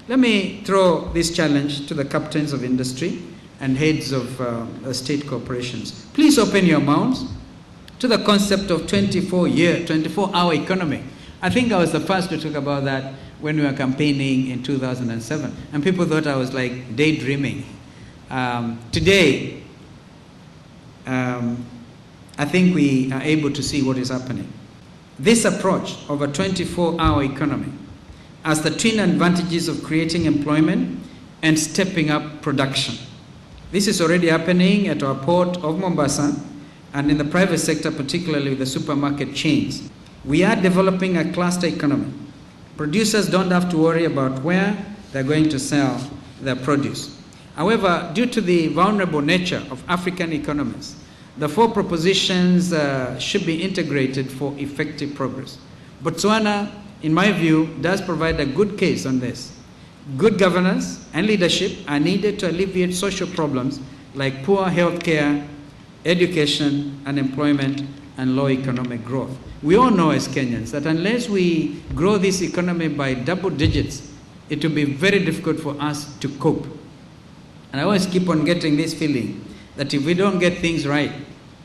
Let me throw this challenge to the captains of industry and heads of state corporations. Please open your mouths to the concept of 24-hour economy. I think I was the first to talk about that when we were campaigning in 2007, and people thought I was like daydreaming. Today, I think we are able to see what is happening. This approach of a 24-hour economy has the twin advantages of creating employment and stepping up production. This is already happening at our port of Mombasa and in the private sector, particularly with the supermarket chains. We are developing a cluster economy. Producers don't have to worry about where they're going to sell their produce. However, due to the vulnerable nature of African economies, the 4 propositions should be integrated for effective progress. Botswana, in my view, does provide a good case on this. Good governance and leadership are needed to alleviate social problems like poor health care, education, unemployment, and low economic growth. We all know as Kenyans that unless we grow this economy by double digits, it will be very difficult for us to cope. And I always keep on getting this feeling that if we don't get things right,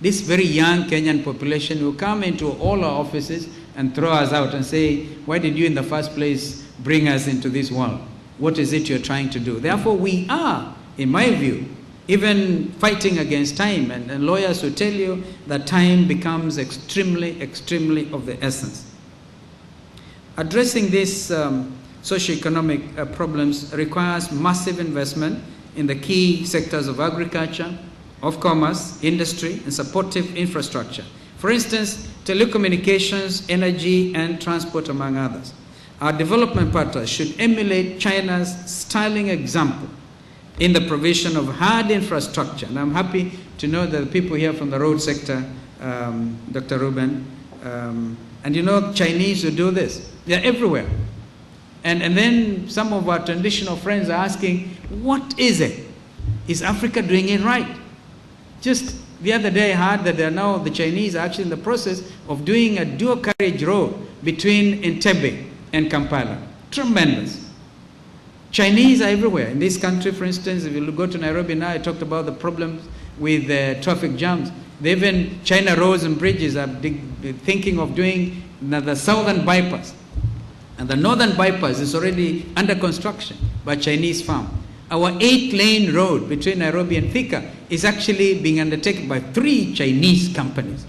this very young Kenyan population will come into all our offices and throw us out and say, why did you in the first place bring us into this world? What is it you're trying to do? Therefore, we are, in my view, even fighting against time. And lawyers will tell you that time becomes extremely, extremely of the essence. Addressing these socio-economic problems requires massive investment in the key sectors of agriculture, of commerce, industry, and supportive infrastructure. For instance, telecommunications, energy, and transport, among others. Our development partners should emulate China's sterling example in the provision of hard infrastructure. And I'm happy to know that the people here from the road sector, Dr. Ruben, and you know Chinese who do this. They're everywhere. And then some of our traditional friends are asking, what is it? Is Africa doing it right? Just the other day I heard that the Chinese are actually in the process of doing a dual carriage road between Entebbe and Kampala. Tremendous. Chinese are everywhere. In this country, for instance, if you go to Nairobi now, I talked about the problems with traffic jams. Even China roads and bridges are thinking of doing the southern bypass. And the northern bypass is already under construction by Chinese firm. Our 8-lane road between Nairobi and Thika is actually being undertaken by 3 Chinese companies.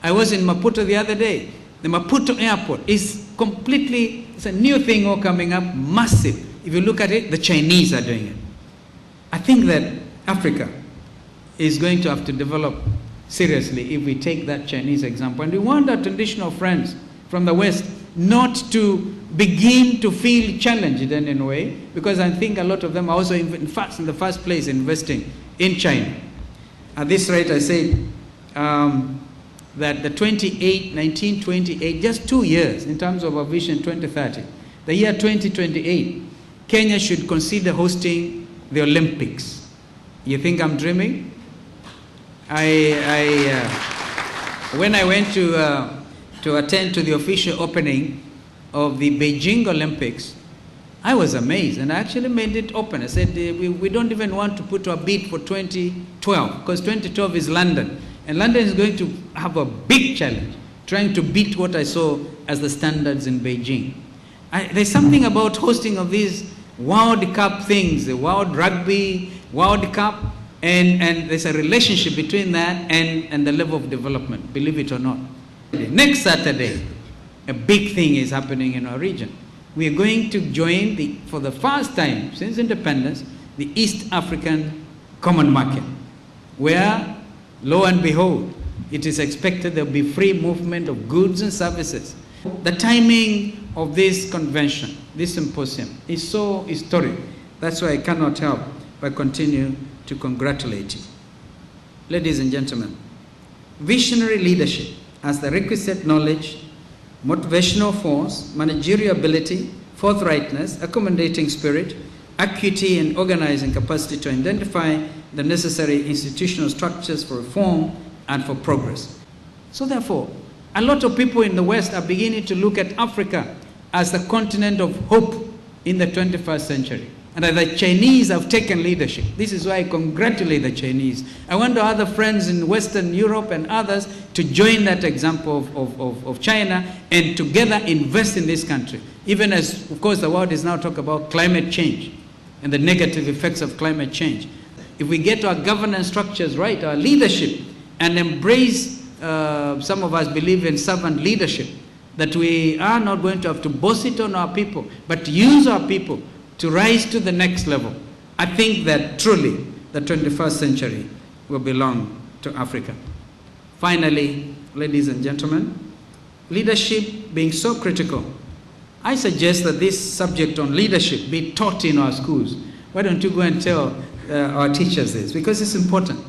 I was in Maputo the other day. The Maputo airport is completely, it's a new thing all coming up, massive. If you look at it, the Chinese are doing it. I think that Africa is going to have to develop seriously if we take that Chinese example. And we want our traditional friends from the West not to begin to feel challenged in any way, because I think a lot of them are also, in the first place, investing in China. At this rate, I say that the 1928, just 2 years in terms of our vision 2030, the year 2028, Kenya should consider hosting the Olympics. You think I'm dreaming? When I went to attend to the official opening of the Beijing Olympics, I was amazed, and I actually made it open. I said, we don't even want to put our bid for 2012, because 2012 is London, and London is going to have a big challenge, trying to beat what I saw as the standards in Beijing. There's something about hosting of these World Cup things, the World Rugby, World Cup, and there's a relationship between that and the level of development, believe it or not. Next Saturday, a big thing is happening in our region. We are going to join, for the first time since independence, the East African Common Market, where, lo and behold, it is expected there will be free movement of goods and services. The timing of this convention, this symposium, is so historic. That's why I cannot help but continue to congratulate you. Ladies and gentlemen, visionary leadership has the requisite knowledge, motivational force, managerial ability, forthrightness, accommodating spirit, acuity, and organizing capacity to identify the necessary institutional structures for reform and for progress. So therefore, a lot of people in the West are beginning to look at Africa as the continent of hope in the 21st century. And that the Chinese have taken leadership. This is why I congratulate the Chinese. I want our other friends in Western Europe and others to join that example of China and together invest in this country. Even as, of course, the world is now talking about climate change and the negative effects of climate change. If we get our governance structures right, our leadership, and embrace, some of us believe in servant leadership, that we are not going to have to boss it on our people, but to use our people to rise to the next level. I think that truly the 21st century will belong to Africa. Finally, ladies and gentlemen, leadership being so critical, I suggest that this subject on leadership be taught in our schools. Why don't you go and tell our teachers this? Because it's important.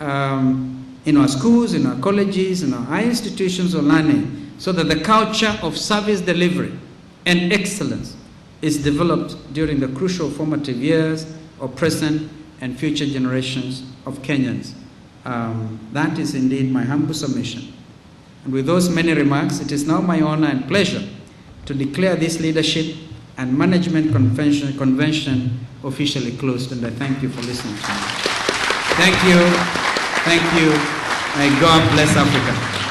In our schools, in our colleges, in our higher institutions of learning, so that the culture of service delivery and excellence is developed during the crucial formative years of present and future generations of Kenyans. That is indeed my humble submission. And with those many remarks, it is now my honor and pleasure to declare this leadership and management convention officially closed, and I thank you for listening to me. Thank you. Thank you. May God bless Africa.